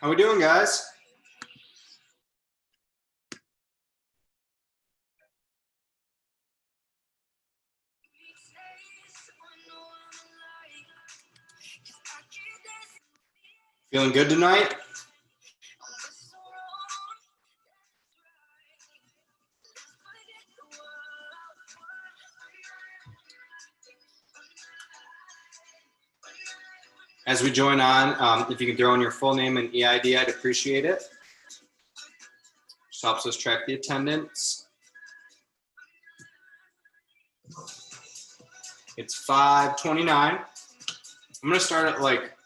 How we doing, guys? Feeling good tonight? As we join on, if you can throw in your full name and EID, I'd appreciate it. Just helps us track the attendance. It's 5:29. I'm gonna start at like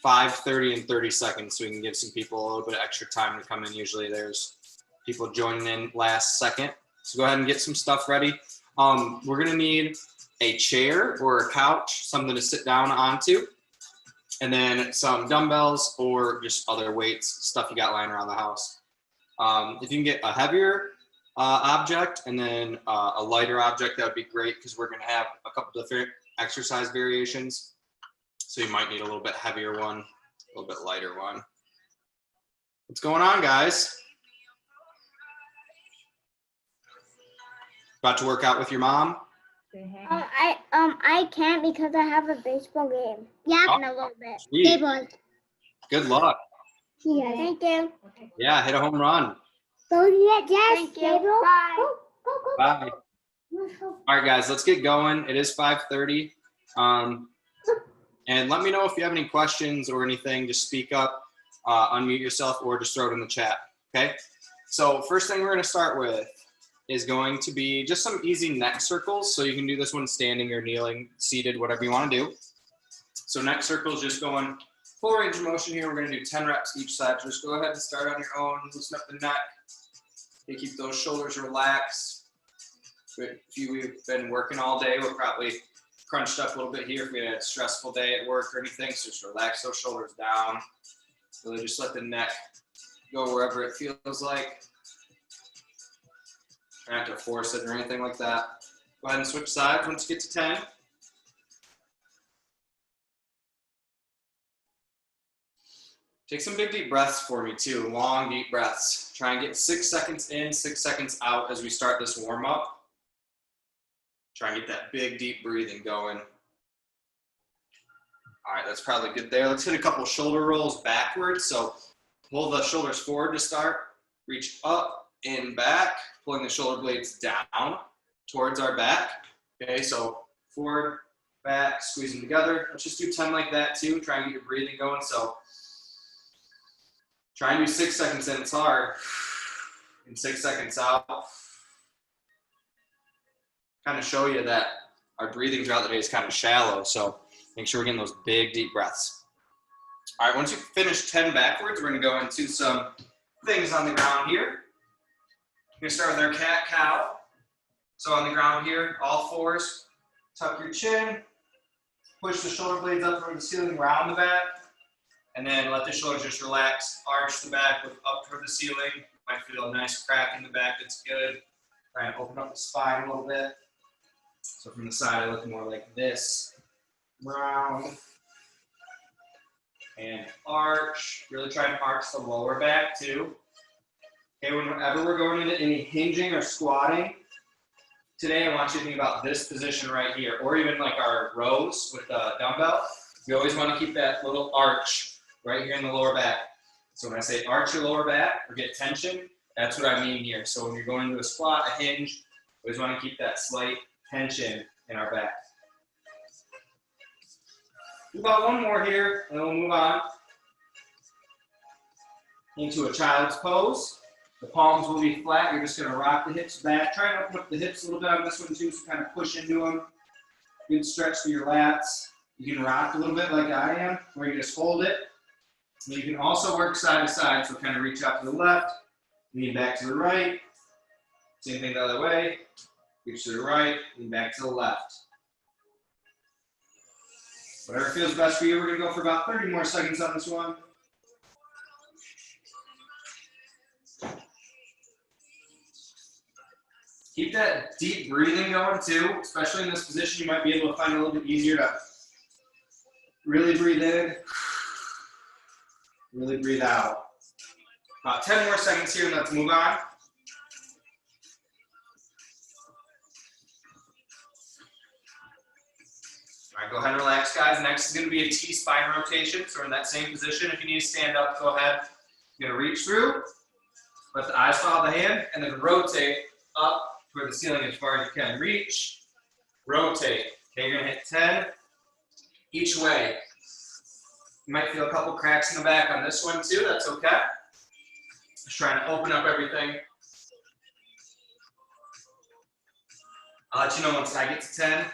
5:30 and 30 seconds so we can give some people a little bit of extra time to come in. Usually there's people joining in last second. So go ahead and get some stuff ready. We're gonna need a chair or a couch, something to sit down onto, and then some dumbbells or just other weights, stuff you got lying around the house. If you can get a heavier object and then a lighter object, that would be great because we're gonna have a couple different exercise variations. So you might need a little bit heavier one, a little bit lighter one. What's going on, guys? About to work out with your mom? I can't because I have a baseball game. Yeah, in a little bit. Sweet. Good luck. Yeah, thank you. Yeah, hit a home run. Go get Jess. Thank you. Bye. Go. Bye. All right, guys, let's get going. It is 5:30. And let me know if you have any questions or anything. Just speak up, unmute yourself, or just throw it in the chat, okay? So first thing we're going to start with is going to be just some easy neck circles. So you can do this one standing or kneeling, seated, whatever you want to do. So neck circles, just going full range of motion here. We're going to do 10 reps each side. Just go ahead and start on your own. Loosen up the neck. You keep those shoulders relaxed. If you've been working all day, we're probably crunched up a little bit here if we had a stressful day at work or anything. So just relax those shoulders down. Really just let the neck go wherever it feels like. Try not to force it or anything like that. Go ahead and switch sides once you get to 10. Take some big deep breaths for me too, long deep breaths. Try and get 6 seconds in, 6 seconds out as we start this warm up. Try and get that big deep breathing going. All right, that's probably good there. Let's hit a couple shoulder rolls backwards. So pull the shoulders forward to start, reach up and back, pulling the shoulder blades down towards our back. Okay, so forward, back, squeeze them together. Let's just do 10 like that too. Try and get your breathing going. So try and do 6 seconds in, it's hard. And 6 seconds out. Kind of show you that our breathing throughout the day is kind of shallow. So make sure we're getting those big, deep breaths. All right, once you finish 10 backwards, we're gonna go into some things on the ground here. We're gonna start with our cat-cow. So on the ground here, all fours, tuck your chin, push the shoulder blades up toward the ceiling, round the back, and then let the shoulders just relax, arch the back, look up toward the ceiling. Might feel a nice crack in the back, that's good. Try and open up the spine a little bit. So from the side, I look more like this. Round. And arch. Really try and arch the lower back too. Okay, whenever we're going into any hinging or squatting, today I want you to think about this position right here, or even like our rows with the dumbbell. We always want to keep that little arch right here in the lower back. So when I say arch your lower back or get tension, that's what I mean here. So when you're going into a squat, a hinge, we always want to keep that slight tension in our back. Do about one more here, and then we'll move on into a child's pose. The palms will be flat. You're just going to rock the hips back. Try and open up the hips a little bit on this one too, so kind of push into them. Good stretch through your lats. You can rock a little bit like I am, where you just hold it. And you can also work side to side, so kind of reach out to the left, lean back to the right. Same thing the other way. Reach to the right, lean back to the left. Whatever feels best for you. We're going to go for about 30 more seconds on this one. Keep that deep breathing going too, especially in this position. You might be able to find it a little bit easier to really breathe in, really breathe out. About 10 more seconds here, and let's move on. All right, go ahead and relax, guys. Next is going to be a T-spine rotation. So we're in that same position. If you need to stand up, go ahead. You're going to reach through, let the eyes follow the hand, and then rotate up toward the ceiling as far as you can. Reach, rotate. Okay, you're going to hit 10 each way. You might feel a couple cracks in the back on this one too. That's okay. Just trying to open up everything. I'll let you know once I get to 10.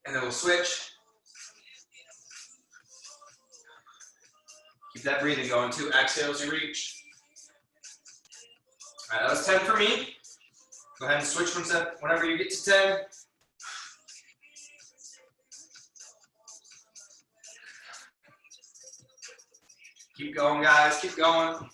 And then we'll switch. Keep that breathing going too. Exhale as you reach. All right, that was 10 for me. Go ahead and switch whenever you get to 10. Keep going, guys. Keep going.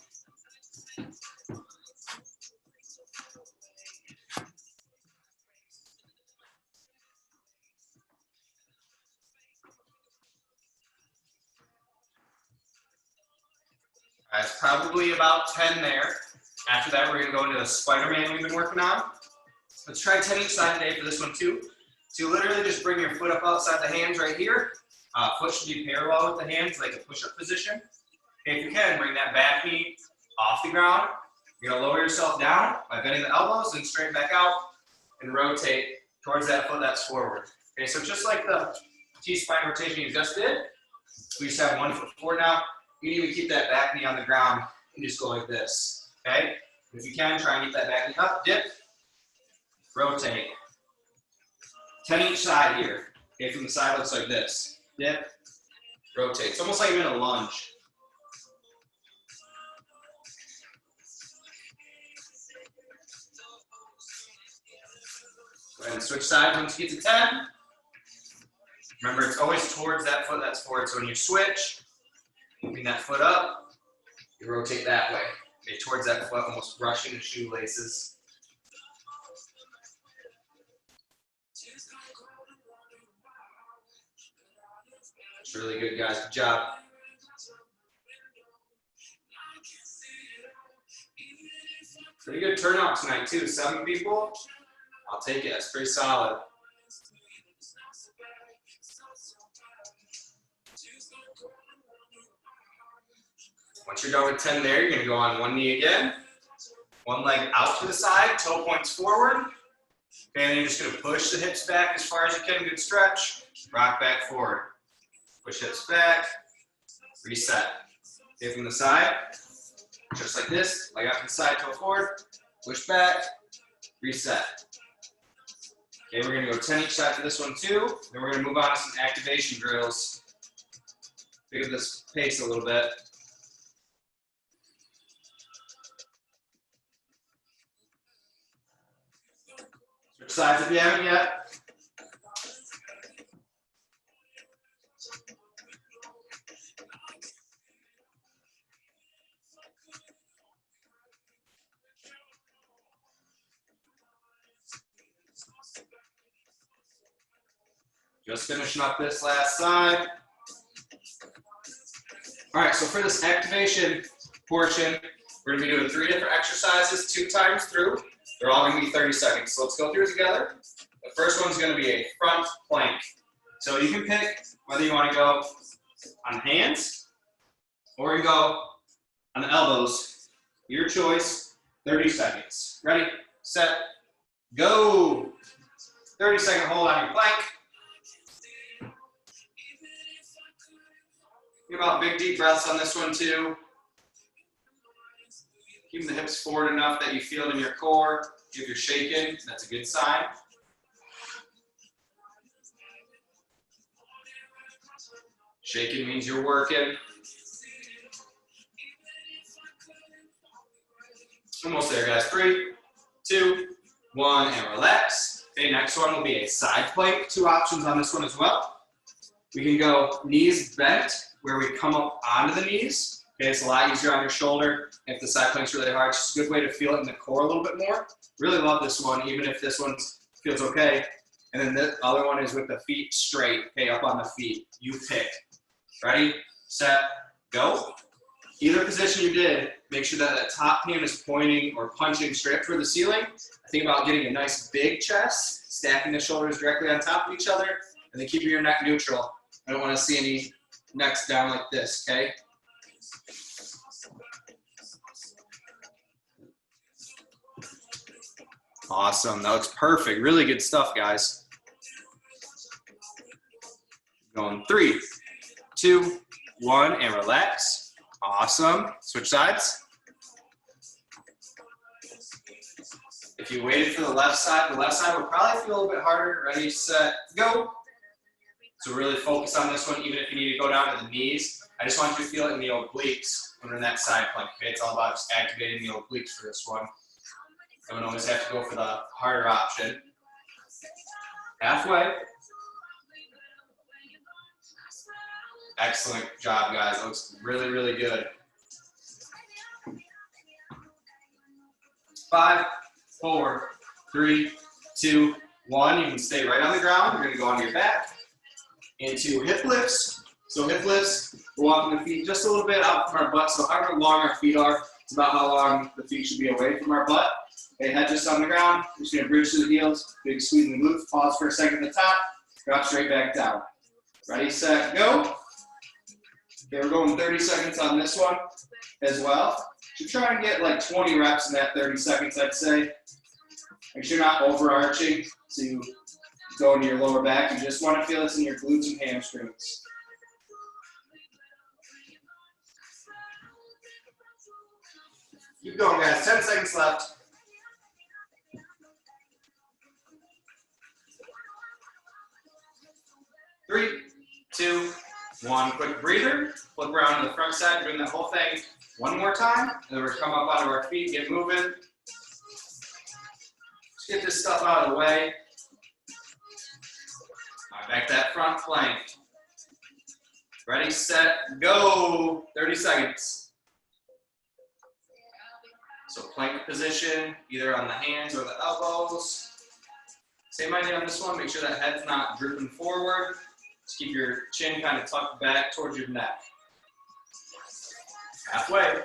It's probably about 10 there. After that, we're going to go into the Spider-Man we've been working on. Let's try 10 each side today for this one too. So you literally just bring your foot up outside the hands right here. Foot should be parallel with the hands, like a push-up position. Okay, if you can, bring that back knee off the ground. You're going to lower yourself down by bending the elbows and straighten back out and rotate towards that foot that's forward. Okay, so just like the T-spine rotation you just did, we just have 1 foot forward now. You can even keep that back knee on the ground and just go like this, okay? If you can, try and get that back knee up, dip, rotate. 10 each side here. Okay, from the side it looks like this. Dip, rotate. It's almost like you're in a lunge. Go ahead and switch sides once you get to 10. Remember, it's always towards that foot that's forward. So when you switch, moving that foot up, you rotate that way. Okay, towards that foot, almost brushing the shoelaces. It's really good, guys. Good job. Pretty good turnout tonight, too. 7 people. I'll take it. That's pretty solid. Once you're done with 10 there, you're going to go on one knee again. One leg out to the side, toe points forward. Okay, and then you're just gonna push the hips back as far as you can, good stretch. Rock back forward. Push hips back, reset. Okay, from the side, just like this, leg out to the side, toe forward, push back, reset. Okay, we're gonna go 10 each side for this one too. Then we're gonna move on to some activation drills. Pick up this pace a little bit. Switch sides if you haven't yet. Just finishing up this last side. All right, so for this activation portion, we're gonna be doing 3 different exercises, 2 times through. They're all gonna be 30 seconds. So let's go through it together. The first one's gonna be a front plank. So you can pick whether you wanna go on hands or you go on the elbows. Your choice, 30 seconds. Ready, set, go. 30-second hold on your plank. Think about big deep breaths on this one too. Keeping the hips forward enough that you feel it in your core. If you're shaking, that's a good sign. Shaking means you're working. Almost there, guys. 3, 2, 1, and relax. Okay, next one will be a side plank. 2 options on this one as well. We can go knees bent, where we come up onto the knees. Okay, it's a lot easier on your shoulder. If the side plank's really hard, it's just a good way to feel it in the core a little bit more. Really love this one, even if this one feels okay. And then the other one is with the feet straight, okay, up on the feet. You pick. Ready, set, go. Either position you did, make sure that that top hand is pointing or punching straight up toward the ceiling. Think about getting a nice big chest, stacking the shoulders directly on top of each other, and then keeping your neck neutral. I don't want to see any necks down like this, okay? Awesome, that looks perfect. Really good stuff, guys. Going 3, 2, 1, and relax. Awesome. Switch sides. If you waited for the left side will probably feel a little bit harder. Ready, set, go. So really focus on this one, even if you need to go down to the knees. I just want you to feel it in the obliques when we're in that side plank. Okay, it's all about just activating the obliques for this one. I don't always have to go for the harder option. Halfway. Excellent job, guys. It looks really, really good. 5, 4, 3, 2, 1. You can stay right on the ground. You're going to go onto your back into hip lifts. So hip lifts, we're walking the feet just a little bit out from our butt. So however long our feet are, it's about how long the feet should be away from our butt. Okay, head just on the ground. You're just going to bridge to the heels. Big squeeze in the glutes. Pause for a second at the top. Drop straight back down. Ready, set, go. Okay, we're going 30 seconds on this one as well. Should try and get like 20 reps in that 30 seconds, I'd say. Make sure you're not overarching so you go into your lower back. You just want to feel this in your glutes and hamstrings. Keep going, guys. 10 seconds left. 3, 2, 1. Quick breather. Flip around to the front side. Doing that whole thing one more time. And then we're come up onto our feet, get moving. Just get this stuff out of the way. All right, back to that front plank. Ready, set, go. 30 seconds. So plank position, either on the hands or the elbows. Same idea on this one. Make sure that head's not drooping forward. Just keep your chin kind of tucked back towards your neck. Halfway.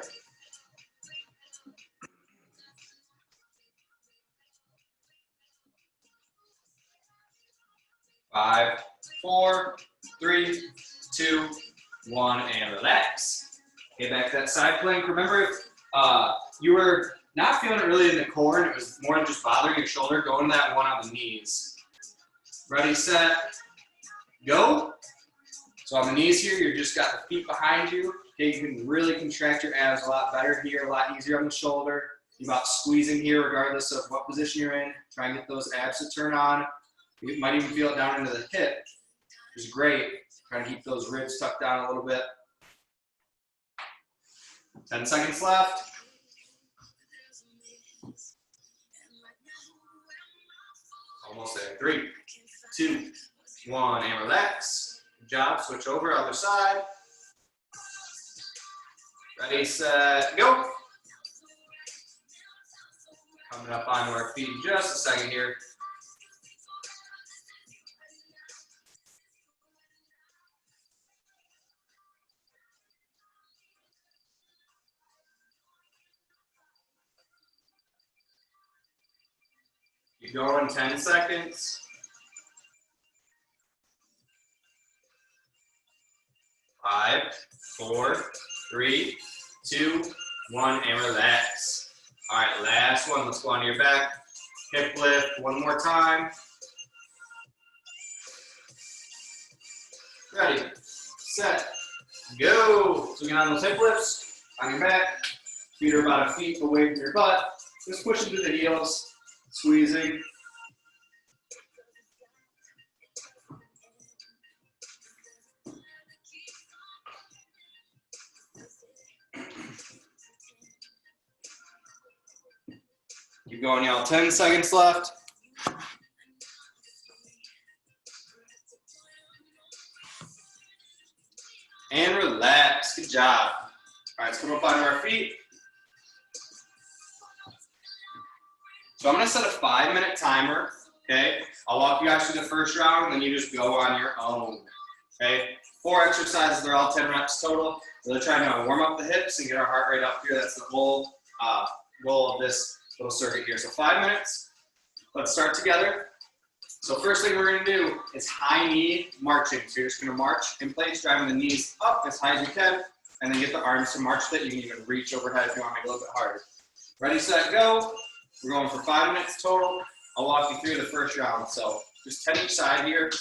5, 4, 3, 2, 1, and relax. Okay, back to that side plank. Remember, if you were not feeling it really in the core, and it was more than just bothering your shoulder, go into that one on the knees. Ready, set, go. So on the knees here, you've just got the feet behind you. Okay, you can really contract your abs a lot better here, a lot easier on the shoulder. You're about squeezing here regardless of what position you're in. Try and get those abs to turn on. You might even feel it down into the hip, which is great. Try to keep those ribs tucked down a little bit. 10 seconds left. Almost there. 3, 2, 1, and relax. Good job. Switch over, other side. Ready, set, go. Coming up onto our feet in just a second here. Keep going, 10 seconds. 5, 4, 3, 2, 1, and relax. All right, last one. Let's go onto your back. Hip lift one more time. Ready, set, go. So get on those hip lifts, on your back. Feet are about a feet away from your butt. Just pushing through the heels, squeezing. Keep going, y'all. 10 seconds left. And relax. Good job. All right, let's come up onto our feet. So I'm going to set a 5-minute timer. Okay. I'll walk you guys through the first round, and then you just go on your own. Okay. 4 exercises. They're all 10 reps total. We're trying to warm up the hips and get our heart rate up here. That's the whole goal of this little circuit here. So 5 minutes. Let's start together. So first thing we're going to do is high knee marching. So you're just going to march in place, driving the knees up as high as you can, and then get the arms to march with it. You can even reach overhead if you want to make it a little bit harder. Ready, set, go. We're going for 5 minutes total. I'll walk you through the first round. So just 10 each side here.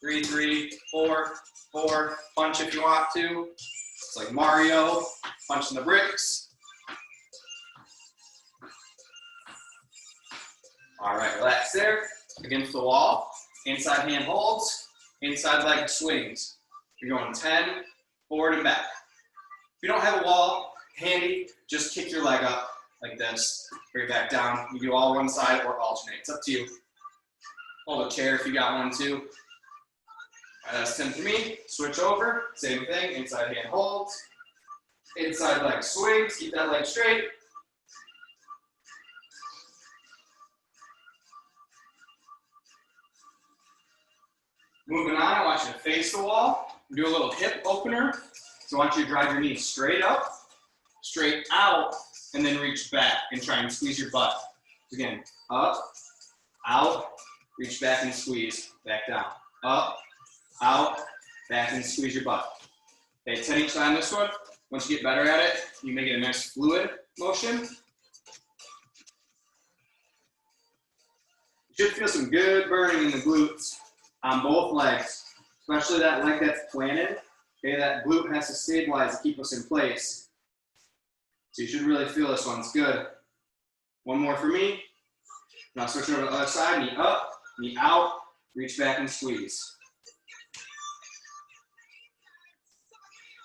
3, 3, 4, 4. Punch if you want to. It's like Mario, punching the bricks. All right, relax there. Against the wall. Inside hand holds. Inside leg swings. You're going 10, forward and back. If you don't have a wall handy, just kick your leg up like this. Bring it back down. You do all one side or alternate. It's up to you. Hold a chair if you got one too. All right, that's 10 for me. Switch over. Same thing. Inside hand holds. Inside leg swings. Keep that leg straight. Moving on, I want you to face the wall. Do a little hip opener. So I want you to drive your knees straight up, straight out, and then reach back and try and squeeze your butt. Again, up, out, reach back and squeeze, back down. Up, out, back and squeeze your butt. Okay, 10 each time this one. Once you get better at it, you make it a nice fluid motion. You should feel some good burning in the glutes on both legs, especially that leg that's planted. Okay, that glute has to stabilize to keep us in place. So you should really feel this one. It's good. One more for me. Now switch over to the other side. Knee up, knee out, reach back and squeeze.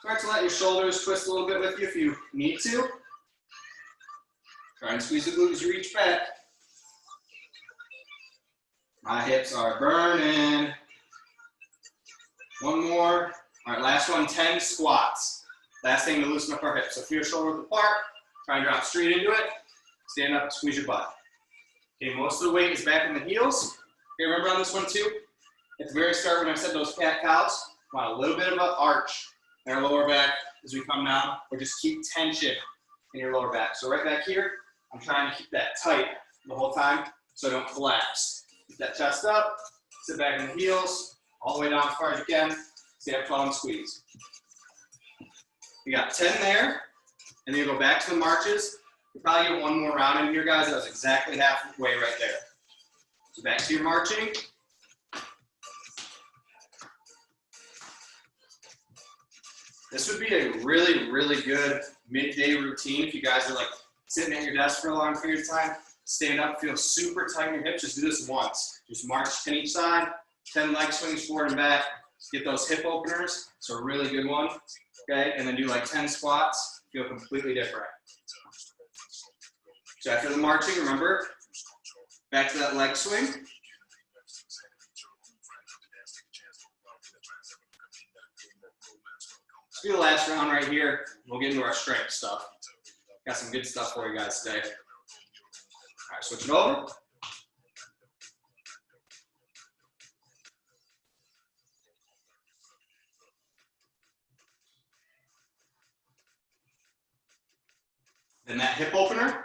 Try to let your shoulders twist a little bit with you if you need to. Try and squeeze the glute as you reach back. My hips are burning. One more. All right, last one, 10 squats. Last thing to loosen up our hips. So feel your shoulder width apart. Try and drop straight into it. Stand up, squeeze your butt. Okay, most of the weight is back in the heels. Okay, remember on this one too, at the very start when I said those cat cows, want a little bit of an arch in our lower back as we come down, or just keep tension in your lower back. So right back here, I'm trying to keep that tight the whole time so I don't collapse. Keep that chest up, sit back in the heels, all the way down as far as you can. Stay up tall and squeeze. You got 10 there, and then you go back to the marches. We'll probably get one more round in here, guys. That was exactly halfway right there. So back to your marching. This would be a really, really good midday routine if you guys are like sitting at your desk for a long period of time. Stand up, feel super tight in your hips. Just do this once. Just march 10 each side, 10 leg swings forward and back. Get those hip openers. It's a really good one. Okay, and then do like 10 squats. Feel completely different. So after the marching, remember, back to that leg swing. Let's do the last round right here. We'll get into our strength stuff. Got some good stuff for you guys today. All right, switch it over. Then that hip opener.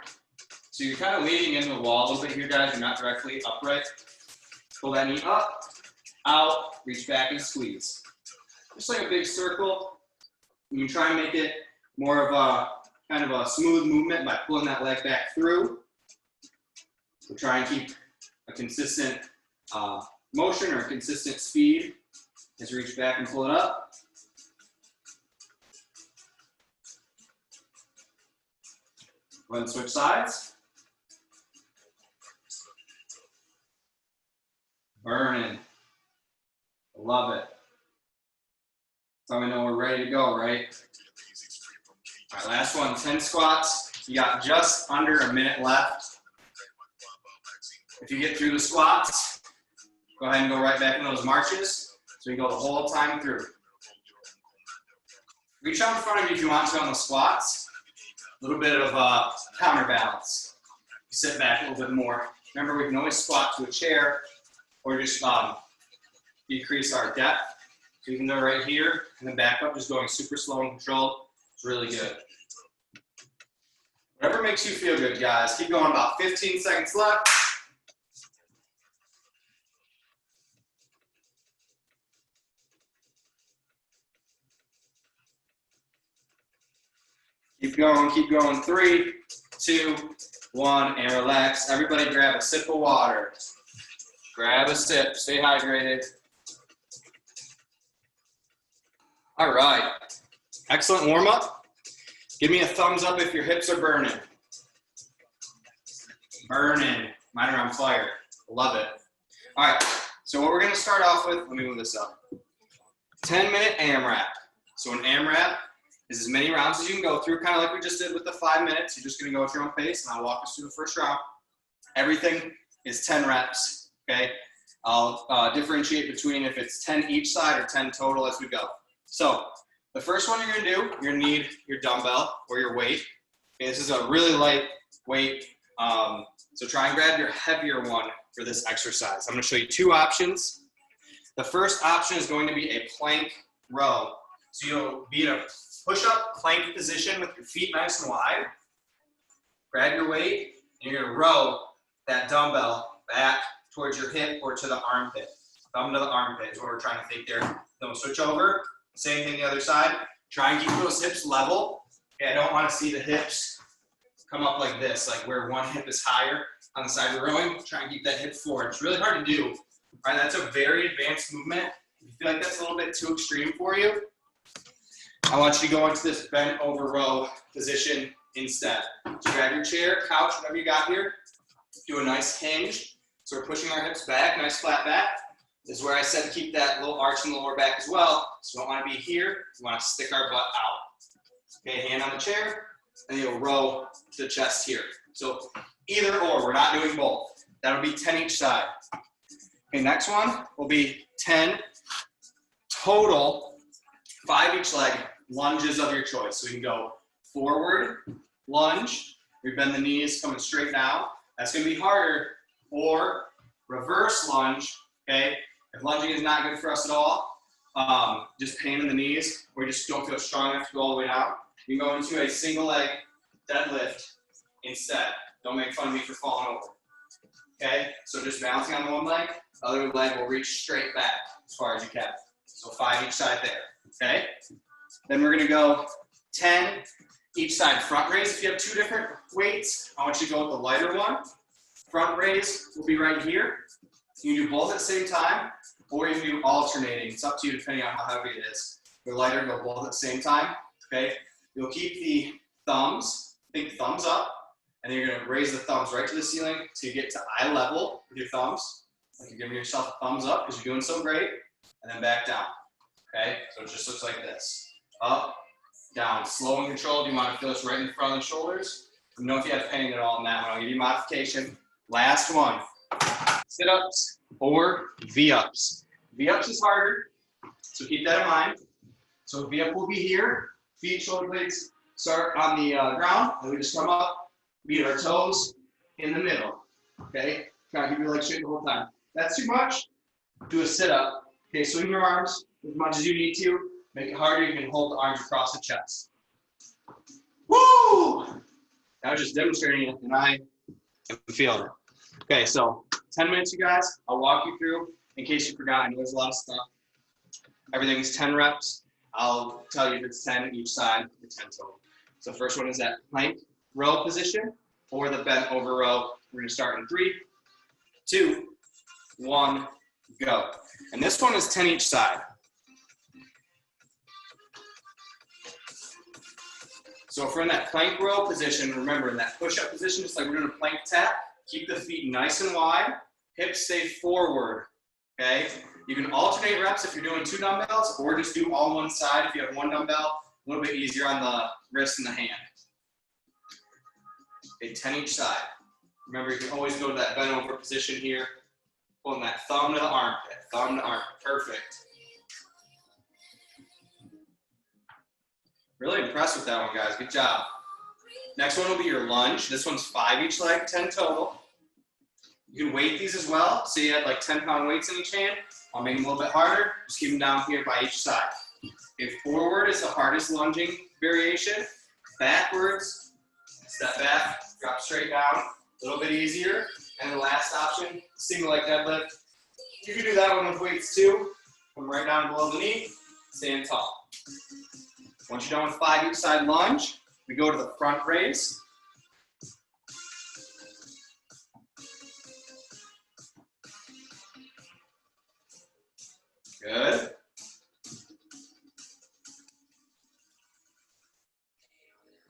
So you're kind of leaning into the wall a little bit here, guys. You're not directly upright. Pull that knee up, out, reach back and squeeze. Just like a big circle. You can try and make it more of a kind of a smooth movement by pulling that leg back through. So try and keep a consistent motion or a consistent speed as you reach back and pull it up. Go ahead and switch sides. Burning. Love it. So we know we're ready to go, right? All right, last one, 10 squats. You got just under a minute left. If you get through the squats, go ahead and go right back in those marches. So you go the whole time through. Reach out in front of you if you want to on the squats. A little bit of counterbalance. You sit back a little bit more. Remember, we can always squat to a chair or just decrease our depth. So you can go right here and then back up, just going super slow and controlled. It's really good. Whatever makes you feel good, guys. Keep going, about 15 seconds left. Keep going. 3, 2, 1, and relax. Everybody grab a sip of water. Grab a sip, stay hydrated. All right, excellent warm up. Give me a thumbs up if your hips are burning. Burning, mine are on fire, love it. All right, so what we're gonna start off with, let me move this up. 10-minute AMRAP. So an AMRAP is as many rounds as you can go through, kind of like we just did with the 5 minutes. You're just gonna go at your own pace, and I'll walk us through the first round. Everything is 10 reps, okay? I'll differentiate between if it's 10 each side or 10 total as we go. So the first one you're gonna do, you're gonna need your dumbbell or your weight. Okay, this is a really light weight, so try and grab your heavier one for this exercise. I'm gonna show you 2 options. The first option is going to be a plank row. So you'll be in a push-up plank position with your feet nice and wide. Grab your weight, and you're gonna row that dumbbell back towards your hip or to the armpit. Thumb to the armpit is what we're trying to think there. Then we'll switch over. Same thing the other side. Try and keep those hips level. Okay, I don't want to see the hips come up like this, like where one hip is higher on the side of the rowing. Try and keep that hip forward. It's really hard to do. All right, that's a very advanced movement. If you feel like that's a little bit too extreme for you, I want you to go into this bent over row position instead. So grab your chair, couch, whatever you got here. Do a nice hinge. So we're pushing our hips back, nice flat back. This is where I said keep that little arch in the lower back as well. So we don't want to be here. We want to stick our butt out. Okay, hand on the chair, and you'll row to the chest here. So either or, we're not doing both. That'll be 10 each side. Okay, next one will be 10 total, 5 each leg, lunges of your choice. So we can go forward, lunge, we bend the knees coming straight down. That's going to be harder. Or reverse lunge, okay? If lunging is not good for us at all, just pain in the knees, or you just don't feel strong enough to go all the way down, you can go into a single leg deadlift instead. Don't make fun of me for falling over. Okay? So just balancing on the one leg, the other leg will reach straight back as far as you can. So 5 each side there. Okay? Then we're gonna go 10 each side front raise. If you have two different weights, I want you to go with the lighter one. Front raise will be right here. You can do both at the same time, or you can do alternating. It's up to you depending on how heavy it is. The lighter, go both at the same time, okay? You'll keep the thumbs, think thumbs up, and then you're gonna raise the thumbs right to the ceiling so you get to eye level with your thumbs. Like you're giving yourself a thumbs up because you're doing so great, and then back down, okay? So it just looks like this. Up, down, slow and controlled. You wanna feel this right in front of the shoulders. Let me know if you have pain at all in that one. I'll give you modification. Last one, sit-ups or V-ups. V-ups is harder, so keep that in mind. So V-up will be here. Feet, shoulder blades start on the ground, and we just come up, meet our toes in the middle, okay? Try to keep your legs straight the whole time. If that's too much, do a sit-up. Okay, swing your arms as much as you need to. Make it harder, you can hold the arms across the chest. Woo! I was just demonstrating it, and I am feeling it. Okay, so 10 minutes, you guys. I'll walk you through in case you forgot. I know there's a lot of stuff. Everything's 10 reps. I'll tell you if it's 10 each side or 10 total. So first one is that plank row position or the bent over row. We're gonna start in 3, 2, 1, go. And this one is 10 each side. So if we're in that plank row position, remember in that push-up position, just like we're doing a plank tap, keep the feet nice and wide, hips stay forward, okay? You can alternate reps if you're doing 2 dumbbells, or just do all one side if you have 1 dumbbell, a little bit easier on the wrist and the hand. Okay, 10 each side. Remember, you can always go to that bent over position here, pulling that thumb to the armpit, thumb to armpit, perfect. Really impressed with that one, guys, good job. Next one will be your lunge. This one's 5 each leg, 10 total. You can weight these as well. So you have like 10-pound weights in each hand. I'll make them a little bit harder. Just keep them down here by each side. Okay, forward is the hardest lunging variation. Backwards, step back, drop straight down. A little bit easier. And the last option, single leg deadlift. You can do that one with weights too. Come right down below the knee, stand tall. Once you're done with 5 each side lunge, we go to the front raise. Good.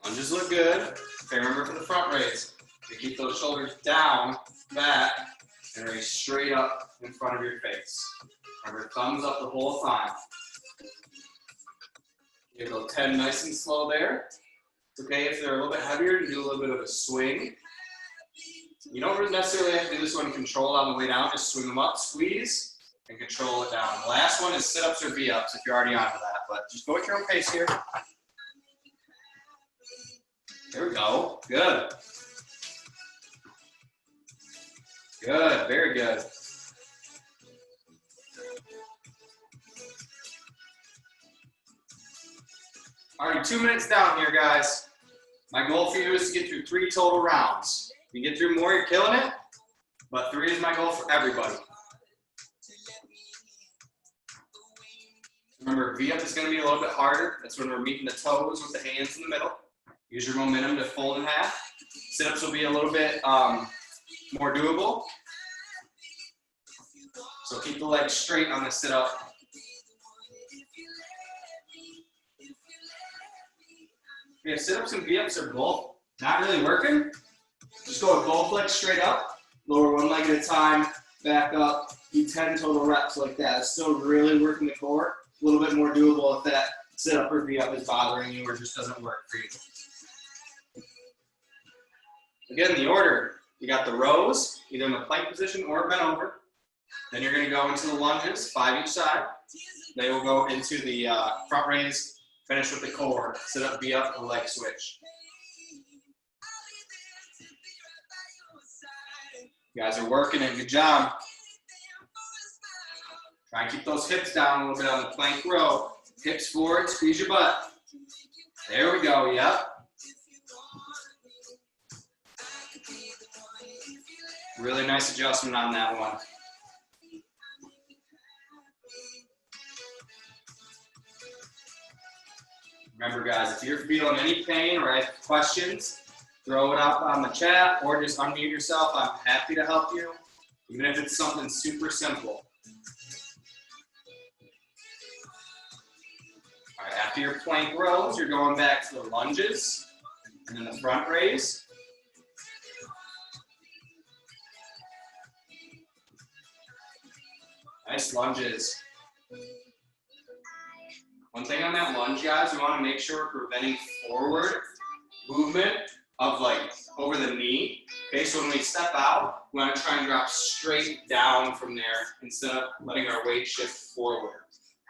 Lunges look good. Okay, remember for the front raise, you keep those shoulders down, back, and raise straight up in front of your face. Remember, thumbs up the whole time. You go 10 nice and slow there. It's okay if they're a little bit heavier to do a little bit of a swing. You don't really necessarily have to do this one controlled on the way down. Just swing them up, squeeze, and control it down. The last one is sit-ups or V-ups if you're already onto that, but just go at your own pace here. There we go. Good. Good. Very good. Alright, 2 minutes down here, guys. My goal for you is to get through 3 total rounds. If you get through more, you're killing it, but 3 is my goal for everybody. Remember, V-up is going to be a little bit harder. That's when we're meeting the toes with the hands in the middle. Use your momentum to fold in half. Sit-ups will be a little bit more doable. So keep the legs straight on the sit-up. If sit-ups and V-ups are both not really working, just go with both legs straight up, lower 1 leg at a time, back up, do 10 total reps like that. It's still really working the core. A little bit more doable if that sit-up or V-up is bothering you or just doesn't work for you. Again, the order, you got the rows, either in the plank position or bent over. Then you're going to go into the lunges, 5 each side. They will go into the front raise, finish with the core, sit up, V-up, and leg switch. You guys are working it, good job. Try and keep those hips down a little bit on the plank row. Hips forward, squeeze your butt. There we go, yep. Really nice adjustment on that one. Remember, guys, if you're feeling any pain or have questions, throw it up on the chat or just unmute yourself. I'm happy to help you, even if it's something super simple. All right, after your plank rows, you're going back to the lunges and then the front raise. Nice lunges. One thing on that lunge, guys, we want to make sure we're preventing forward movement of like over the knee. Okay, so when we step out, we want to try and drop straight down from there instead of letting our weight shift forward.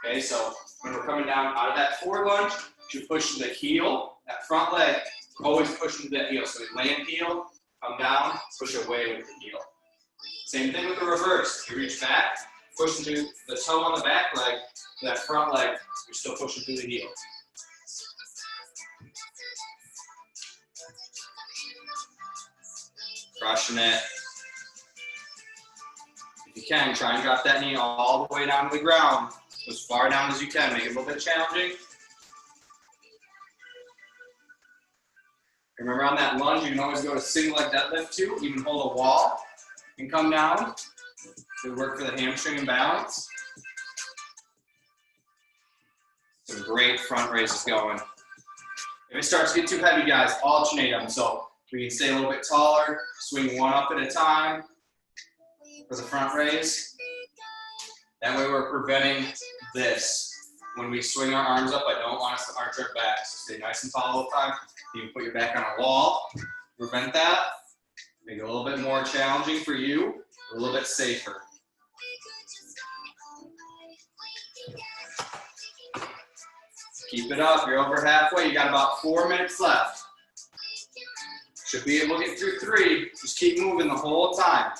Okay, so when we're coming down out of that forward lunge, you push to the heel. That front leg, always push into that heel. So we land heel, come down, push away with the heel. Same thing with the reverse. You reach back, push into the toe on the back leg, that front leg, you're still pushing through the heel. Crushing it. If you can, try and drop that knee all the way down to the ground, as far down as you can. Make it a little bit challenging. Remember on that lunge, you can always go to single leg deadlift too. You can hold a wall and come down to work for the hamstring and balance. Some great front raises going. If it starts to get too heavy, guys, alternate them. So we can stay a little bit taller, swing one up at a time for the front raise. That way we're preventing this. When we swing our arms up, I don't want us to arch our back. So stay nice and tall all the time. You can put your back on a wall, prevent that. Make it a little bit more challenging for you, a little bit safer. Keep it up, you're over halfway. You got about 4 minutes left. Should be able to get through 3. Just keep moving the whole time.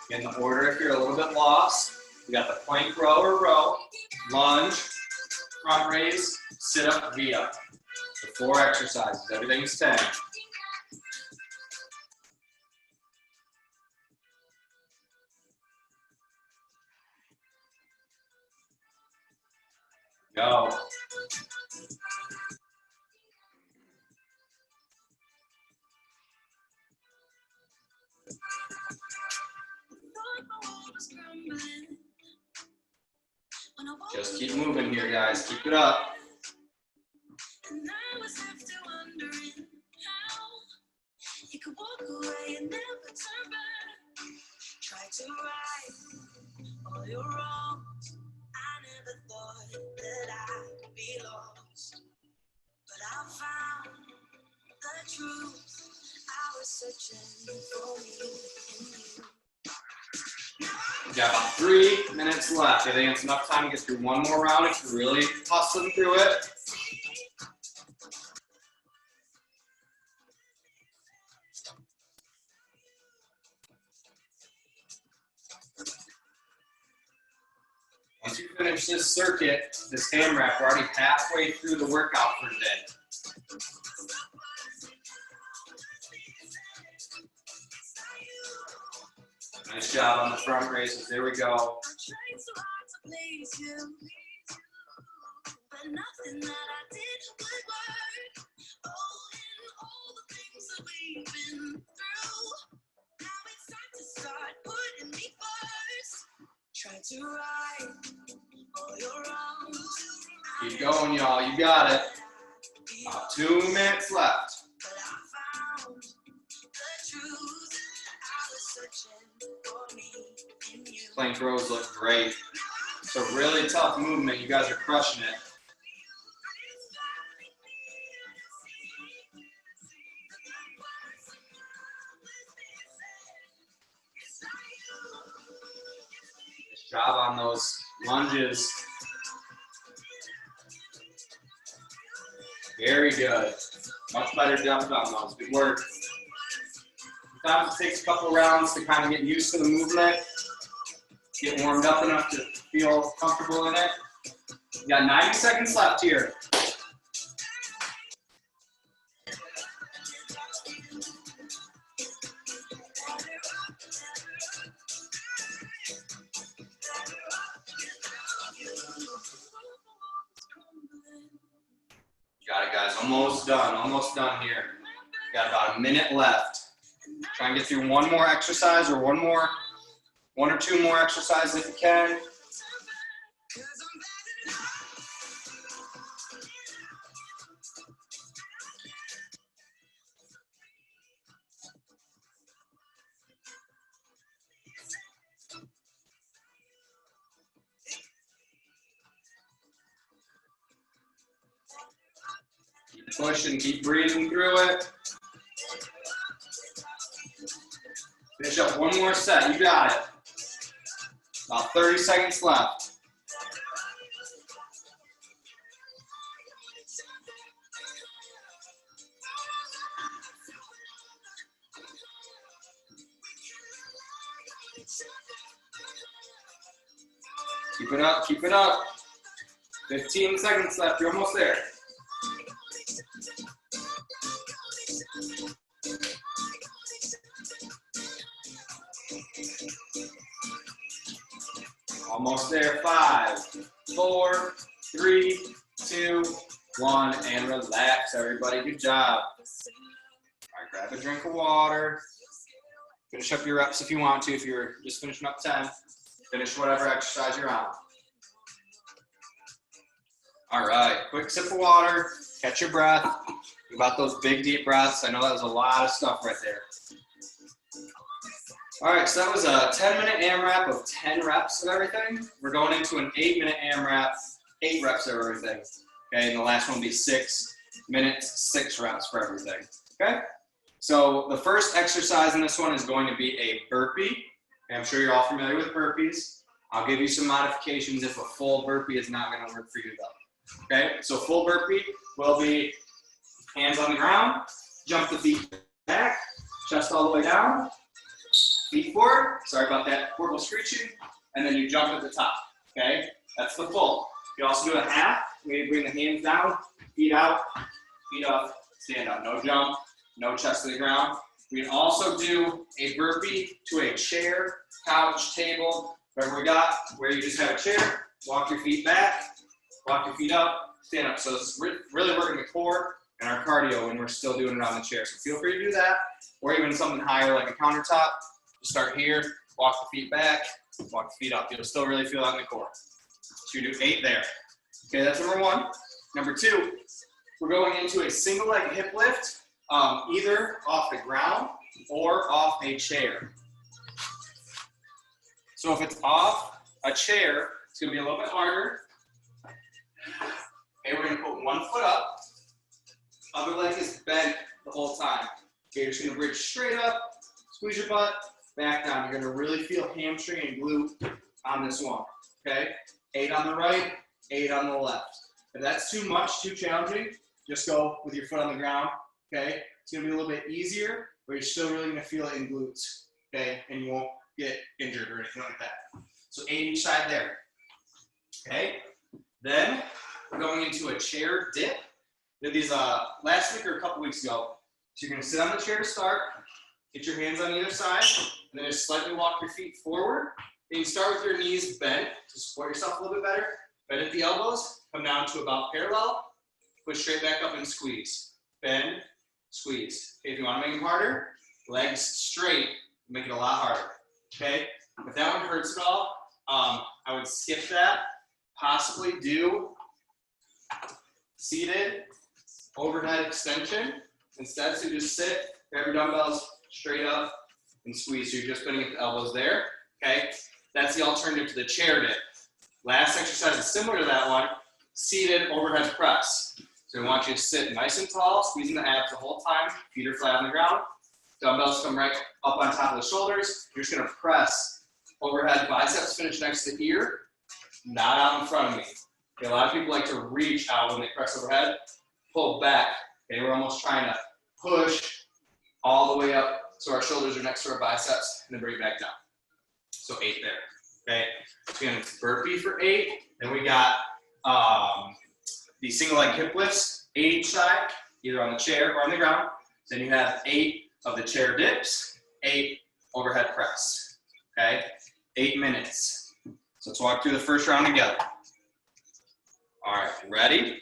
In the order, if you're a little bit lost, we got the plank row or row, lunge, front raise, sit up, V up. The 4 exercises, everything's 10. Go. Just keep moving here, guys. Keep it up. And I was left wondering how you could walk away and never turn back. Try to right all your wrongs. I never thought that I'd be lost, but I found the truth. I was searching for me in you. We got about 3 minutes left. I think it's enough time to get through one more round if you're really hustling through it. Once you finish this circuit, this AMRAP, we're already halfway through the workout for today. Nice job on the front raises. There we go. Keep going, y'all. You got it. About 2 minutes left. Plank rows look great. It's a really tough movement. You guys are crushing it. Nice job on those lunges. Very good. Much better depth on those. Good work. Sometimes it takes a couple rounds to kind of get used to the movement. Get warmed up enough to feel comfortable in it. You got 90 seconds left here. Got it, guys. Almost done here. Got about a minute left. Try and get through one more exercise or one or two more exercises if you can. Keep pushing, keep breathing through it. Finish up one more set, you got it. About 30 seconds left. Keep it up, keep it up. 15 seconds left, you're almost there. Almost there. 5, 4, 3, 2, 1, and relax, everybody. Good job. All right, grab a drink of water. Finish up your reps if you want to. If you're just finishing up 10, finish whatever exercise you're on. All right, quick sip of water. Catch your breath. Think about those big, deep breaths. I know that was a lot of stuff right there. All right, so that was a 10-minute AMRAP of 10 reps of everything. We're going into an 8-minute AMRAP, 8 reps of everything. Okay, and the last one will be 6 minutes, 6 reps for everything. Okay, so the first exercise in this one is going to be a burpee. Okay, I'm sure you're all familiar with burpees. I'll give you some modifications if a full burpee is not going to work for you though. Okay, so full burpee will be hands on the ground, jump the feet back, chest all the way down. Feet forward, sorry about that horrible screeching, and then you jump at the top, okay? That's the full. You also do a half, where you bring the hands down, feet out, feet up, stand up. No jump, no chest to the ground. We can also do a burpee to a chair, couch, table, whatever we got, where you just have a chair, walk your feet back, walk your feet up, stand up. So it's really working the core and our cardio when we're still doing it on the chair. So feel free to do that, or even something higher like a countertop. Start here, walk the feet back, walk the feet up. You'll still really feel that in the core. So you do 8 there. Okay, that's number 1. Number 2, we're going into a single leg hip lift, either off the ground or off a chair. So if it's off a chair, it's gonna be a little bit harder. Okay, we're gonna put one foot up, other leg is bent the whole time. Okay, you're just gonna bridge straight up, squeeze your butt, back down. You're gonna really feel hamstring and glute on this one, okay? 8 on the right, 8 on the left. If that's too much, too challenging, just go with your foot on the ground, okay? It's gonna be a little bit easier, but you're still really gonna feel it in glutes, okay? And you won't get injured or anything like that. So 8 each side there, okay? Then we're going into a chair dip. We did these last week or a couple weeks ago. So you're gonna sit on the chair to start, get your hands on either side, and then just slightly walk your feet forward. Then you start with your knees bent to support yourself a little bit better. Bend at the elbows, come down to about parallel, push straight back up and squeeze. Bend, squeeze. Okay, if you want to make them harder, legs straight, make it a lot harder. Okay, if that one hurts at all, I would skip that. Possibly do seated overhead extension instead. So just sit, grab your dumbbells straight up and squeeze. So you're just bending at the elbows there. Okay, that's the alternative to the chair dip. Last exercise is similar to that one, seated overhead press. So we want you to sit nice and tall, squeezing the abs the whole time. Feet are flat on the ground. Dumbbells come right up on top of the shoulders. You're just gonna press overhead, biceps finish next to the ear, not out in front of me. Okay, a lot of people like to reach out when they press overhead. Pull back. Okay, we're almost trying to push all the way up so our shoulders are next to our biceps, and then bring it back down. So 8 there. Okay, so again, it's burpee for 8. Then we got the single leg hip lifts, 8 each side, either on the chair or on the ground. Then you have 8 of the chair dips, 8 overhead press. Okay, 8 minutes. So let's walk through the first round together. All right, ready,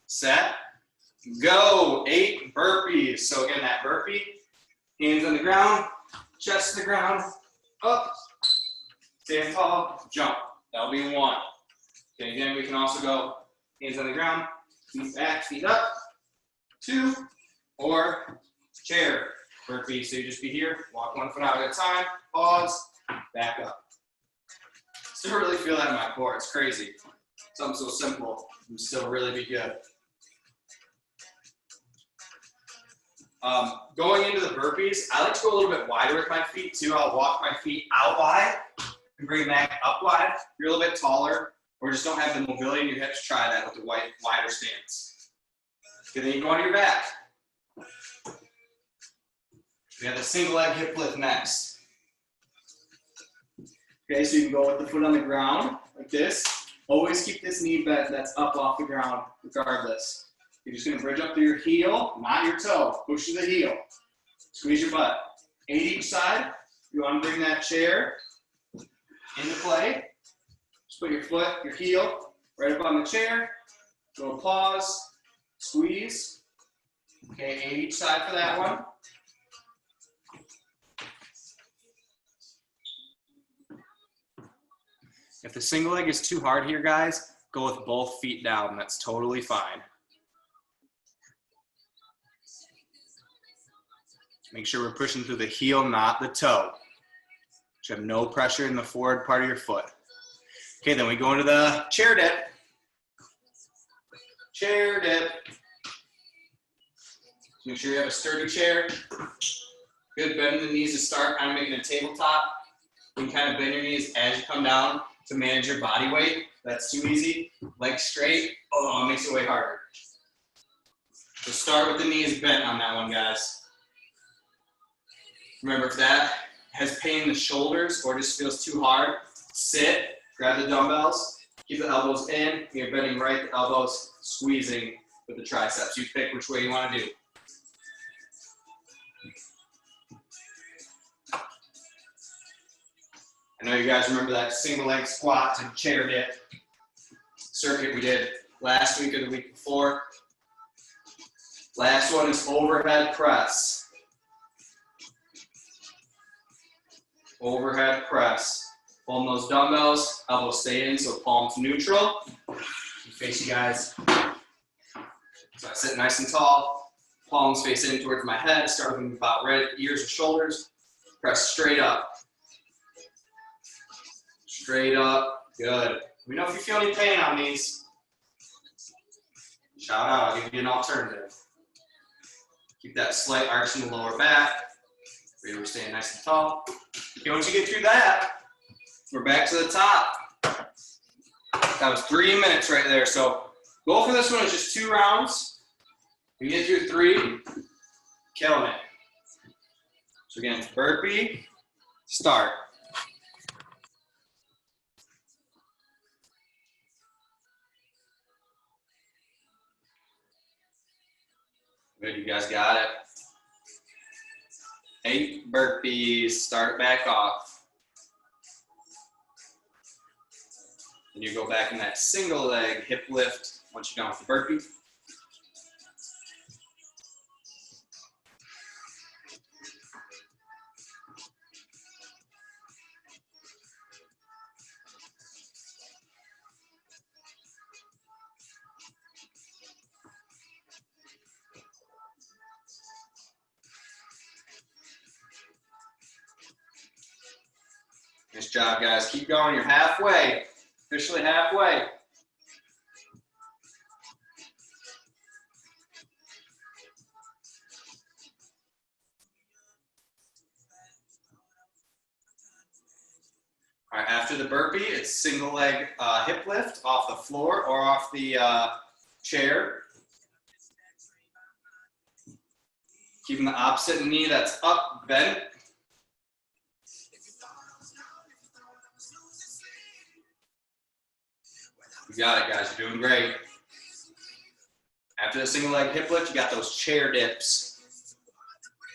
set, go. 8 burpees. So again, that burpee, hands on the ground, chest to the ground, up, stand tall, jump. That'll be 1. Okay, again, we can also go hands on the ground, feet back, feet up, 2, or chair burpee. So you just be here, walk 1 foot out at a time, pause, back up. Still really feel that in my core. It's crazy. Something so simple can still really be good. Going into the burpees, I like to go a little bit wider with my feet too. I'll walk my feet out wide and bring them back up wide. If you're a little bit taller or just don't have the mobility in your hips, try that with the wider stance. Okay, then you go on your back. We have the single leg hip lift next. Okay, so you can go with the foot on the ground like this. Always keep this knee bent that's up off the ground regardless. You're just gonna bridge up to your heel, not your toe. Push to the heel. Squeeze your butt. 8 each side. You wanna bring that chair into play. Just put your foot, your heel, right up on the chair. Go pause, squeeze. Okay, 8 each side for that one. If the single leg is too hard here, guys, go with both feet down. That's totally fine. Make sure we're pushing through the heel, not the toe. You have no pressure in the forward part of your foot. Okay, then we go into the chair dip. Chair dip. Make sure you have a sturdy chair. Good, bend the knees to start, kind of making a tabletop. You can kind of bend your knees as you come down to manage your body weight. That's too easy. Legs straight. Oh, it makes it way harder. So start with the knees bent on that one, guys. Remember, if that has pain in the shoulders or just feels too hard, sit, grab the dumbbells, keep the elbows in. You're bending right, the elbows squeezing with the triceps. You pick which way you want to do. I know you guys remember that single leg squat to chair dip circuit we did last week or the week before. Last one is overhead press. Overhead press. Pulling those dumbbells, elbows stay in, so palms neutral. Face you guys. So I sit nice and tall. Palms face in towards my head, start with about right at ears or shoulders. Press straight up. Straight up, good. Let me know if you feel any pain on these. Shout out, I'll give you an alternative. Keep that slight arch in the lower back. We're staying nice and tall. Okay, once you get through that, we're back to the top. That was 3 minutes right there. So goal for this one is just 2 rounds. You get through 3, killing it. So again, burpee, start. Good, you guys got it. 8 burpees, start back off. And you go back in that single leg hip lift once you're done with the burpee. Nice job, guys. Keep going. You're halfway. Officially halfway. All right, after the burpee, it's single leg hip lift off the floor or off the chair. Keeping the opposite knee that's up, bent. You got it, guys. You're doing great. After the single leg hip lift, you got those chair dips.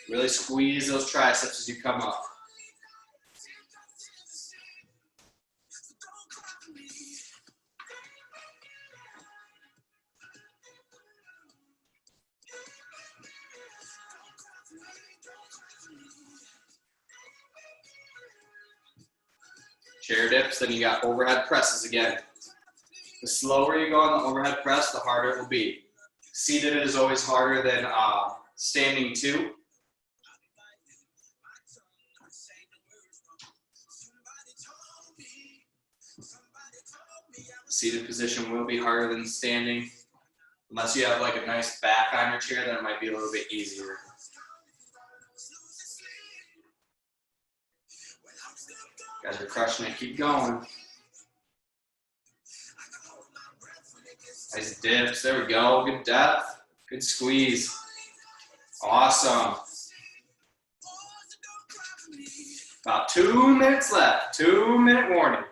Really squeeze those triceps as you come up. chair dips, then you got overhead presses again. The slower you go on the overhead press, the harder it will be. Seated is always harder than standing too. Seated position will be harder than standing. Unless you have like a nice back on your chair, then it might be a little bit easier. Guys are crushing it, keep going. Nice dips, there we go, good depth, good squeeze. Awesome. About 2 minutes left, 2-minute warning.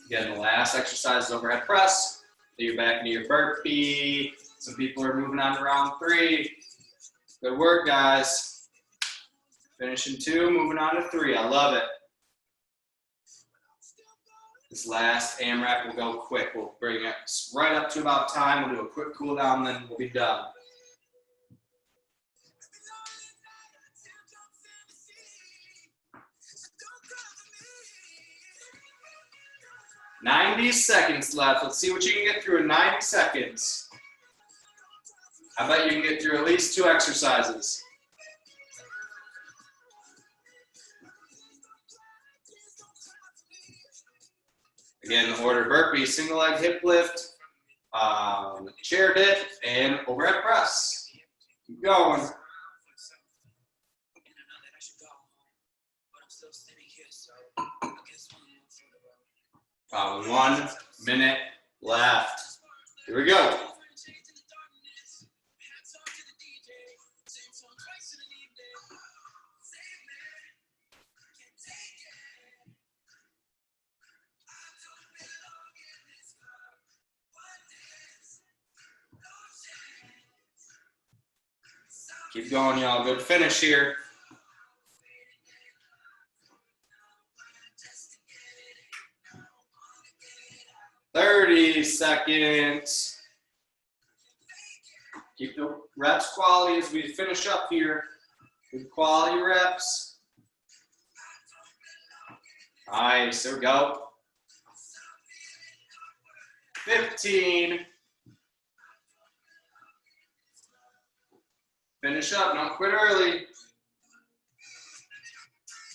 Again, the last exercise is overhead press. Then you're back into your burpee. Some people are moving on to round 3. Good work, guys. Finishing 2, moving on to 3. I love it. This last AMRAP will go quick. We'll bring it right up to about time. We'll do a quick cool down, then we'll be done. "90 seconds left. Let's see what you can get through in 90 seconds. I bet you can get through at least 2 exercises. Again, the order: burpee, single leg hip lift, chair dip, and overhead press. Keep going. About 1 minute left. Here we go. Keep going, y'all. Good finish here. "30 seconds. Keep the reps quality as we finish up here. Good quality reps. Nice. There we go. 15. Finish up. Don't quit early.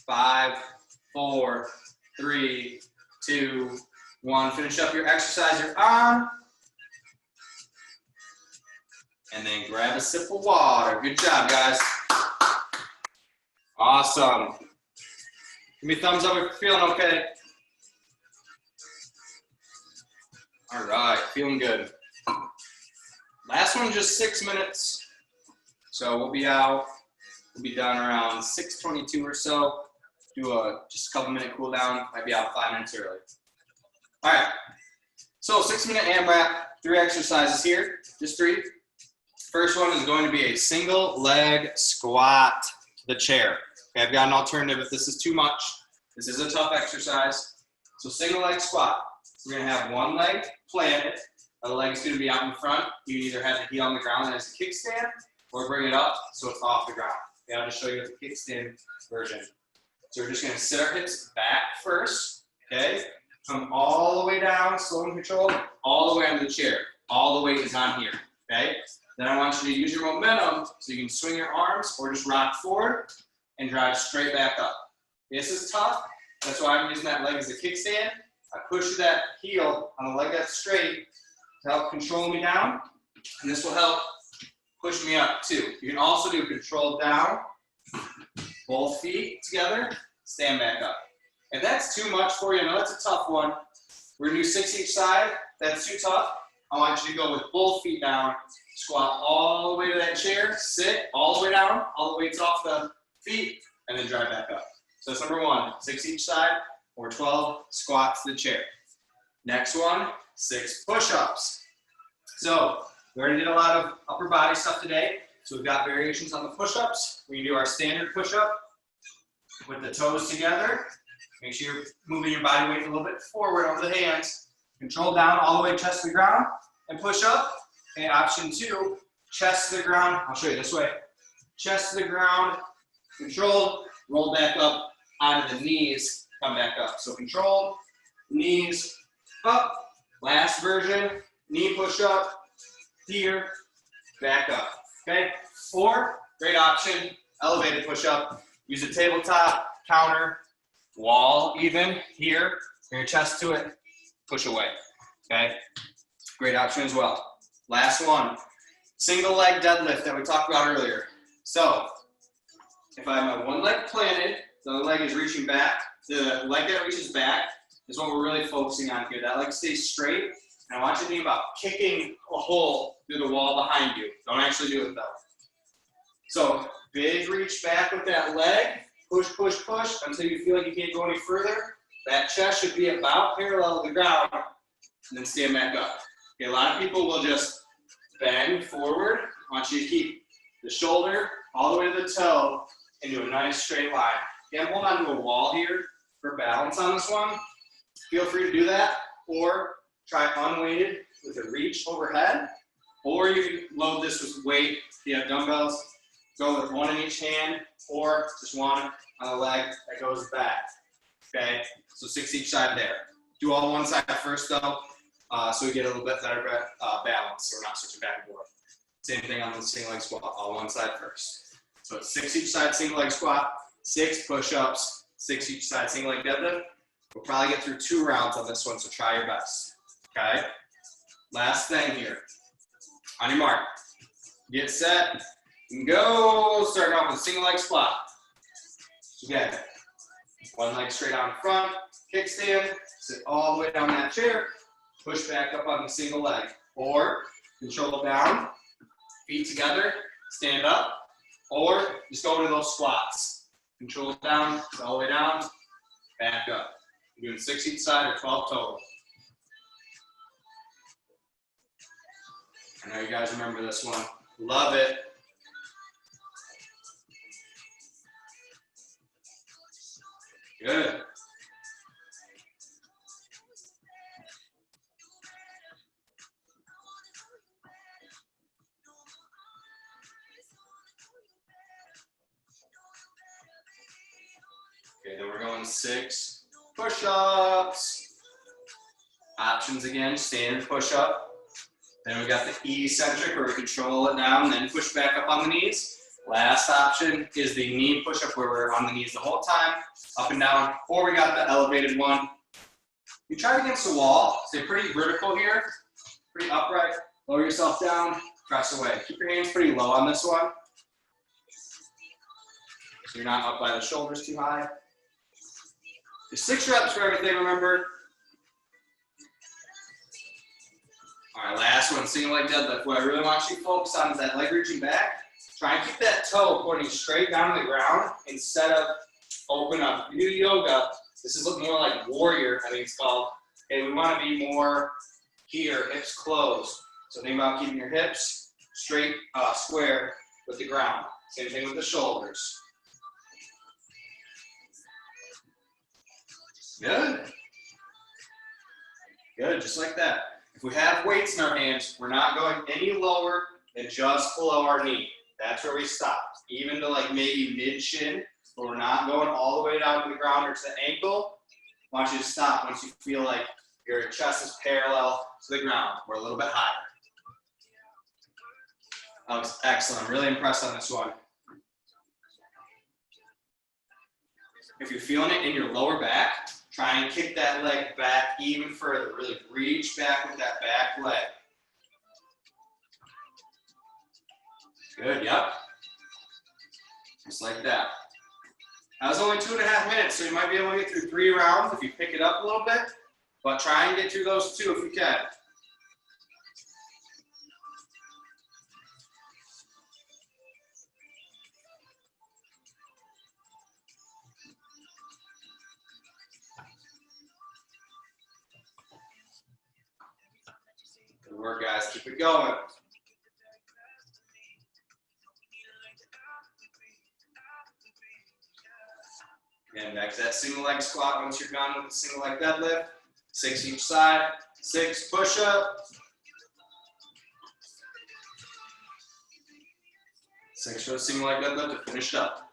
5, 4, 3, 2, 1. Finish up your exercise you're on. And then grab a sip of water. Good job, guys. Awesome. Give me a thumbs up if you're feeling okay. All right, feeling good. Last one, just 6 minutes. So we'll be out. We'll be done around 6:22 or so. Do just a couple minute cool down. Might be out 5 minutes early. All right. So 6-minute AMRAP. 3 exercises here. Just 3. First one is going to be a single leg squat to the chair. Okay, I've got an alternative if this is too much. This is a tough exercise. So single leg squat. We're going to have one leg planted. The other leg's going to be out in front. You can either have the heel on the ground as a kickstand or bring it up so it's off the ground. Okay, I'll just show you the kickstand version. So we're just going to sit our hips back first. Okay, come all the way down, slow and controlled, all the way onto the chair. All the weight is on here. Okay. Then I want you to use your momentum so you can swing your arms or just rock forward and drive straight back up. This is tough. That's why I'm using that leg as a kickstand. I push that heel on the leg that's straight to help control me down, and this will help push me up too. You can also do control down, both feet together, stand back up. If that's too much for you, I know that's a tough one. We're gonna do 6 each side. That's too tough. I want you to go with both feet down, squat all the way to that chair, sit all the way down, all the weights off the feet, and then drive back up. So that's number 1, 6 each side, or 12 squats to the chair. Next one, 6 push-ups. So we already did a lot of upper body stuff today. So we've got variations on the push-ups. We can do our standard push-up with the toes together. Make sure you're moving your body weight a little bit forward over the hands. Control down all the way chest to the ground and push up. And option 2, chest to the ground. I'll show you this way. chest to the ground, controlled, roll back up onto the knees, come back up. So controlled, knees up. Last version, knee push up, here, back up, okay? Or, great option, elevated push up. Use a tabletop, counter, wall even, here, bring your chest to it, push away, okay? Great option as well. Last one, single leg deadlift that we talked about earlier. So, if I have my one leg planted, the other leg is reaching back, the leg that reaches back is what we're really focusing on here. That leg stays straight, and I want you to think about kicking a hole through the wall behind you. Don't actually do it though. So, big reach back with that leg, push, push, push until you feel like you can't go any further. That chest should be about parallel to the ground, and then stand back up. Okay, a lot of people will just bend forward. I want you to keep the shoulder all the way to the toe into a nice straight line. Okay, I'm holding onto a wall here for balance on this one. Feel free to do that, or try unweighted with a reach overhead, or you can load this with weight. If you have dumbbells, go with one in each hand, or just one on the leg that goes back. Okay, so 6 each side there. Do all one side first though, so we get a little bit better balance, so we're not switching back and forth. Same thing on the single leg squat, all one side first. So it's 6 each side single leg squat, 6 push-ups, 6 each side single leg deadlift. We'll probably get through 2 rounds on this one, so try your best, okay? Last thing here. On your mark, get set, and go. Starting off with a single leg squat. Again, one leg straight out in front, kickstand, sit all the way down that chair, push back up on the single leg. Or control down, feet together, stand up, or just go into those squats. Control down, all the way down, back up. You're doing 6 each side or 12 total. I know you guys remember this one. Love it. Good. Okay, then we're going 6 push-ups. Options again, standard push-up. Then we got the eccentric where we control it down, then push back up on the knees. Last option is the knee push-up where we're on the knees the whole time, up and down. Or we got the elevated one. You try it against the wall, stay pretty vertical here, pretty upright. Lower yourself down, press away. Keep your hands pretty low on this one, so you're not up by the shoulders too high. There's 6 reps for everything, remember? All right, last one, single leg deadlift. What I really want you to focus on is that leg reaching back. Try and keep that toe pointing straight down to the ground instead of open up. If you do yoga, this is looking more like warrior, I think it's called. Okay, we want to be more here, hips closed. So think about keeping your hips straight, square with the ground. Same thing with the shoulders. Good. Good, just like that. If we have weights in our hands, we're not going any lower than just below our knee. That's where we stop. Even to like maybe mid-shin, but we're not going all the way down to the ground or to the ankle. I want you to stop once you feel like your chest is parallel to the ground or a little bit higher. That was excellent. I'm really impressed on this one. If you're feeling it in your lower back, try and kick that leg back even further. Really reach back with that back leg. Good, yep. Just like that. That was only 2.5 minutes, so you might be able to get through 3 rounds if you pick it up a little bit, but try and get through those 2 if you can. Good work, guys. Keep it going. And back to that single leg squat once you're done with the single leg deadlift. 6 each side, 6 push-up. 6 for the single leg deadlift to finish up.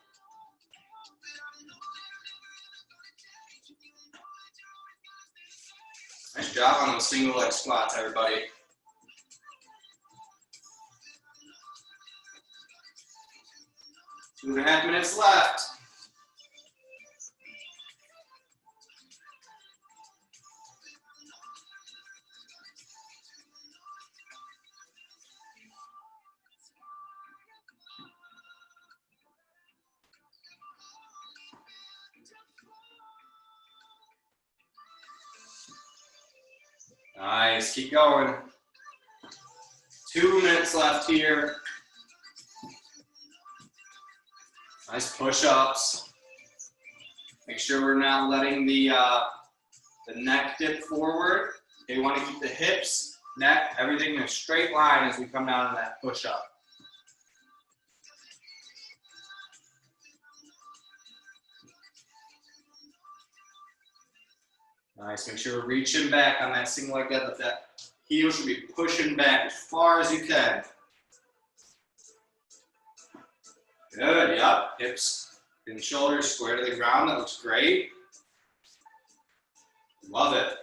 Nice job on those single leg squats, everybody. 2.5 minutes left. Nice, keep going. 2 minutes left here. Nice push-ups. Make sure we're not letting the neck dip forward. Okay, we want to keep the hips, neck, everything in a straight line as we come down to that push-up. Nice, make sure we're reaching back on that single leg deadlift. That heel should be pushing back as far as you can. Good, yep, hips and shoulders square to the ground, that looks great. Love it.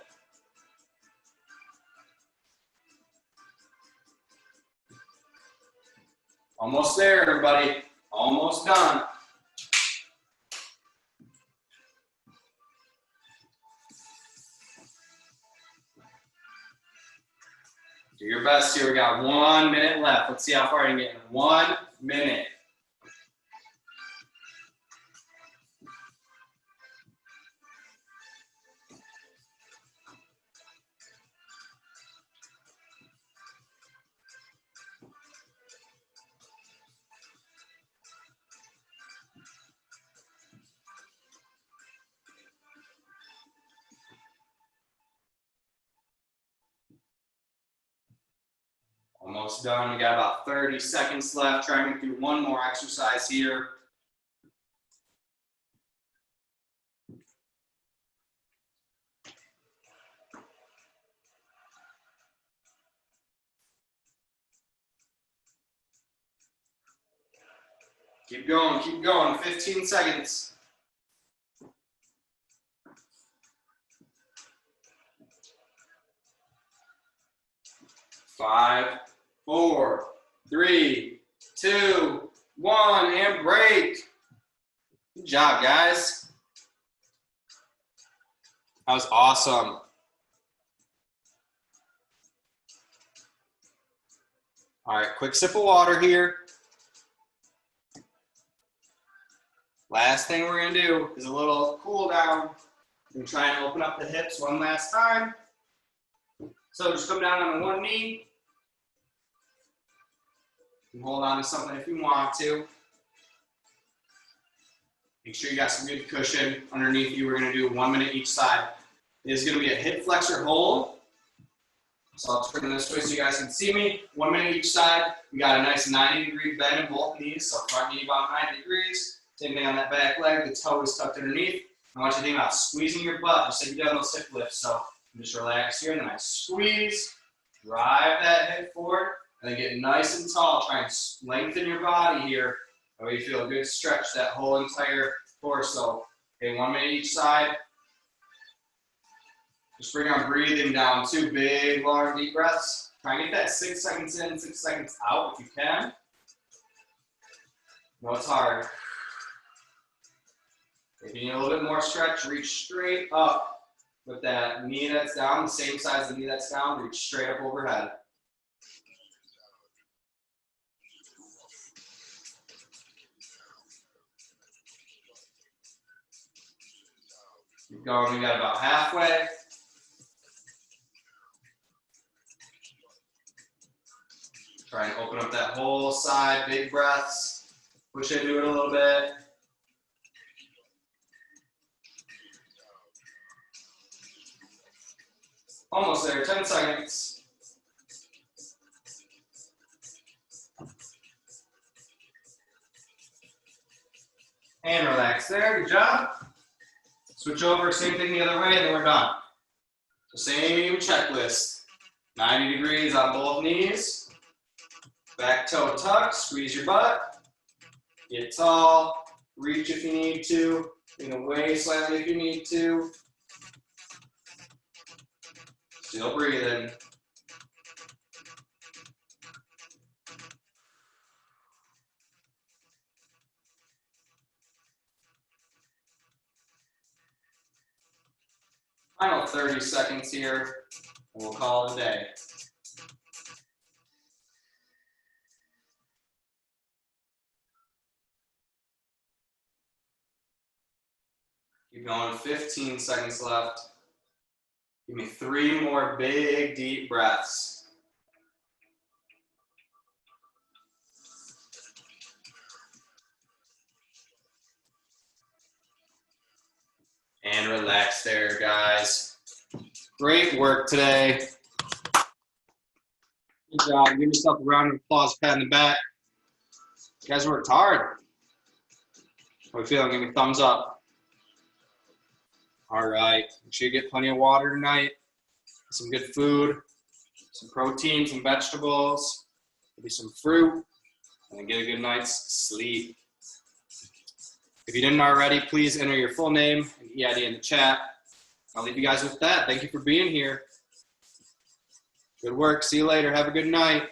Almost there, everybody, almost done. Do your best here. We got 1 minute left. Let's see how far you can get in 1 minute. Almost done. We got about 30 seconds left. Try and do one more exercise here. Keep going, 15 seconds. 5, 4, 3, 2, 1, and break. Good job, guys. That was awesome. All right, quick sip of water here. Last thing we're gonna do is a little cool down. We're gonna try and open up the hips one last time. So just come down on one knee. And hold on to something if you want to. Make sure you got some good cushion underneath you. We're gonna do 1 minute each side. It is gonna be a hip flexor hold. So I'll turn this way so you guys can see me. 1 minute each side. We got a nice 90-degree bend in both knees. So front knee about 90 degrees. Same thing on that back leg. The toe is tucked underneath. I want you to think about squeezing your butt, just like you've done those hip lifts. So just relax here, and then I squeeze, drive that hip forward, and then get nice and tall. Try and lengthen your body here. That way you feel a good stretch that whole entire torso. Okay, 1 minute each side. Just bring our breathing down. 2 big, long, deep breaths. Try and get that 6 seconds in, 6 seconds out if you can. No, it's hard. If you need a little bit more stretch, reach straight up with that knee that's down, the same size as the knee that's down, reach straight up overhead. Keep going, we got about halfway. Try and open up that whole side, big breaths. Push into it a little bit. Almost there, 10 seconds. And relax there, good job. Switch over, same thing the other way, and then we're done. So same checklist. 90 degrees on both knees. Back toe tucked, squeeze your butt. Get tall. Reach if you need to. Lean away slightly if you need to. Still breathing. Final 30 seconds here, and we'll call it a day. Keep going, 15 seconds left. Give me 3 more big, deep breaths. And relax there, guys. Great work today. Good job. Give yourself a round of applause, pat in the back. You guys worked hard. How are we feeling? Give me a thumbs up. All right. Make sure you get plenty of water tonight. Some good food, some protein, some vegetables, maybe some fruit, and then get a good night's sleep. If you didn't already, please enter your full name and EID in the chat. I'll leave you guys with that. Thank you for being here. Good work. See you later. Have a good night.